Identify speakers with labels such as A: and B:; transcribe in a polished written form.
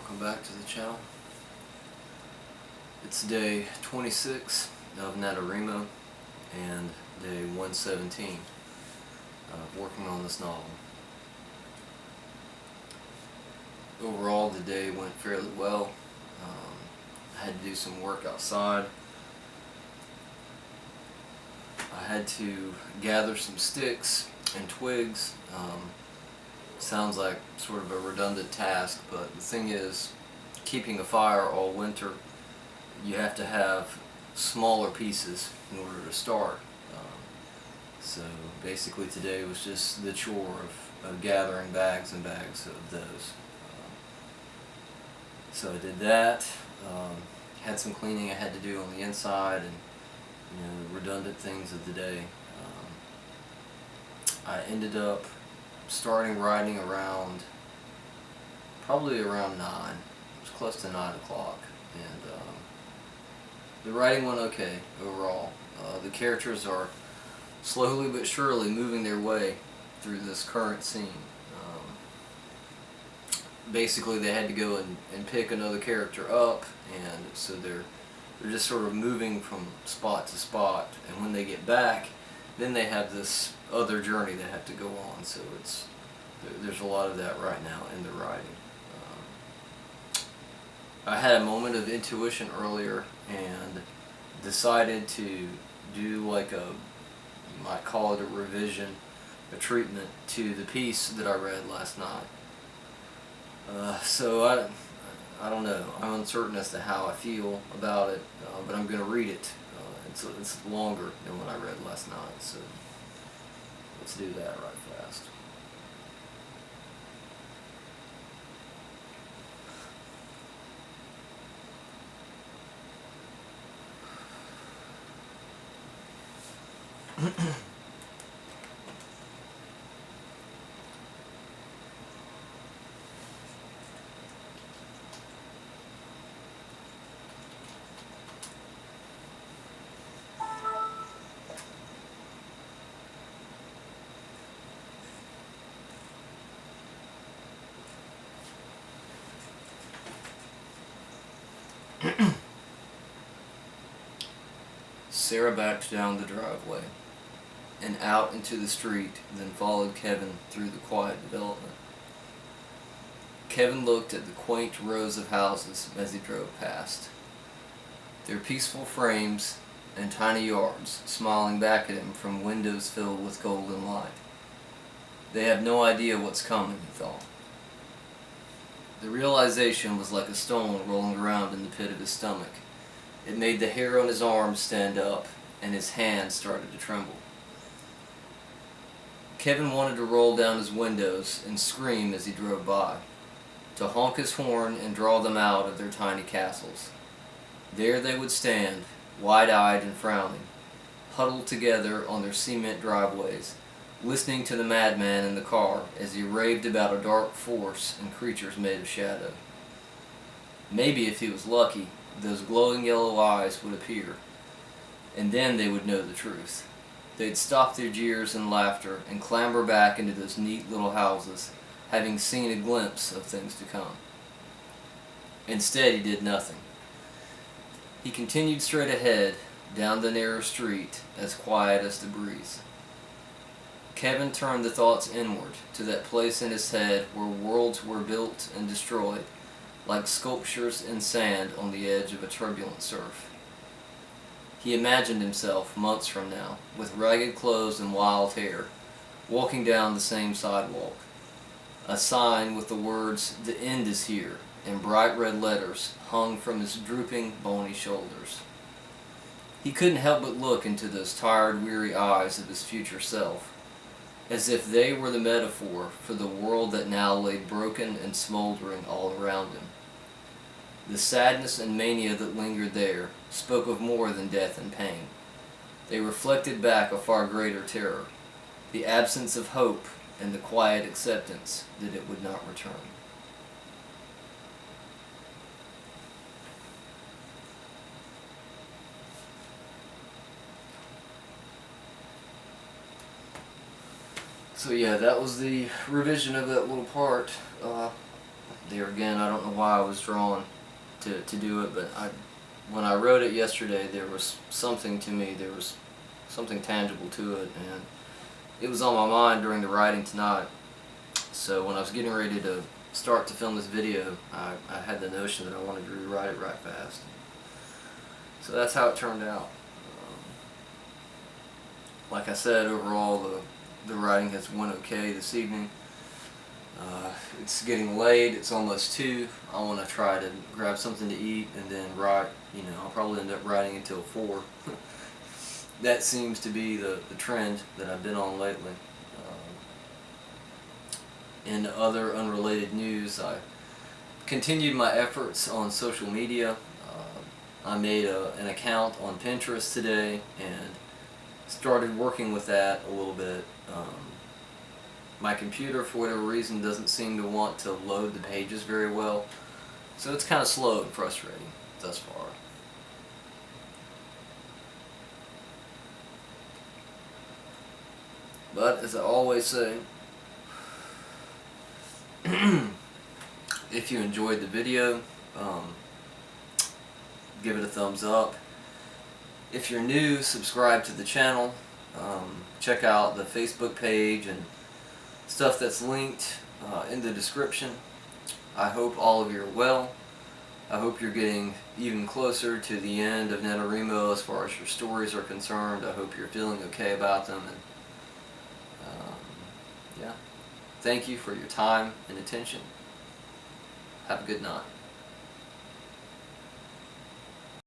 A: Welcome back to the channel. It's day 26 of NaNoWriMo and day 117 of working on this novel. Overall, the day went fairly well. I had to do some work outside. I had to gather some sticks and twigs. Sounds like sort of a redundant task, but the thing is, keeping a fire all winter, you have to have smaller pieces in order to start. So basically today was just the chore of gathering bags and bags of those. So I did that. Had some cleaning I had to do on the inside and redundant things of the day. I ended up starting writing probably around 9. It was close to 9 o'clock, and the writing went okay overall. The characters are slowly but surely moving their way through this current scene. Basically they had to go and pick another character up, and so they're just sort of moving from spot to spot, and when they get back, then they have this other journey they have to go on. So there's a lot of that right now in the writing. I had a moment of intuition earlier and decided to do like you might call it a revision, a treatment to the piece that I read last night. So I don't know. I'm uncertain as to how I feel about it, but I'm going to read it. It's longer than what I read last night, so let's do that right fast. Sarah backed down the driveway and out into the street, then followed Kevin through the quiet development. Kevin looked at the quaint rows of houses as he drove past, their peaceful frames and tiny yards smiling back at him from windows filled with golden light. They have no idea what's coming, he thought. The realization was like a stone rolling around in the pit of his stomach. It made the hair on his arms stand up, and his hands started to tremble. Kevin wanted to roll down his windows and scream as he drove by, to honk his horn and draw them out of their tiny castles. There they would stand, wide-eyed and frowning, huddled together on their cement driveways, listening to the madman in the car as he raved about a dark force and creatures made of shadow. Maybe if he was lucky, those glowing yellow eyes would appear, and then they would know the truth. They'd stop their jeers and laughter and clamber back into those neat little houses, having seen a glimpse of things to come. Instead, he did nothing. He continued straight ahead, down the narrow street, as quiet as the breeze. Kevin turned the thoughts inward, to that place in his head where worlds were built and destroyed, like sculptures in sand on the edge of a turbulent surf. He imagined himself, months from now, with ragged clothes and wild hair, walking down the same sidewalk. A sign with the words, "The end is here," in bright red letters hung from his drooping, bony shoulders. He couldn't help but look into those tired, weary eyes of his future self, as if they were the metaphor for the world that now lay broken and smoldering all around him. The sadness and mania that lingered there spoke of more than death and pain. They reflected back a far greater terror, the absence of hope and the quiet acceptance that it would not return. So yeah, that was the revision of that little part. There again, I don't know why I was drawn to do it, but when I wrote it yesterday, there was something to me, there was something tangible to it, and it was on my mind during the writing tonight. So when I was getting ready to start to film this video, I had the notion that I wanted to rewrite it right fast. So that's how it turned out. Like I said, overall the writing has went okay this evening. It's getting late, it's almost 2. I want to try to grab something to eat and then write. I'll probably end up writing until 4. That seems to be the trend that I've been on lately. In other unrelated news, I continued my efforts on social media. I made an account on Pinterest today and started working with that a little bit. My computer, for whatever reason, doesn't seem to want to load the pages very well, so it's kind of slow and frustrating thus far. But as I always say, if you enjoyed the video, give it a thumbs up. If you're new, subscribe to the channel. Check out the Facebook page and stuff that's linked in the description. I hope all of you are well. I hope you're getting even closer to the end of NaNoWriMo as far as your stories are concerned. I hope you're feeling okay about them. And yeah, thank you for your time and attention. Have a good night.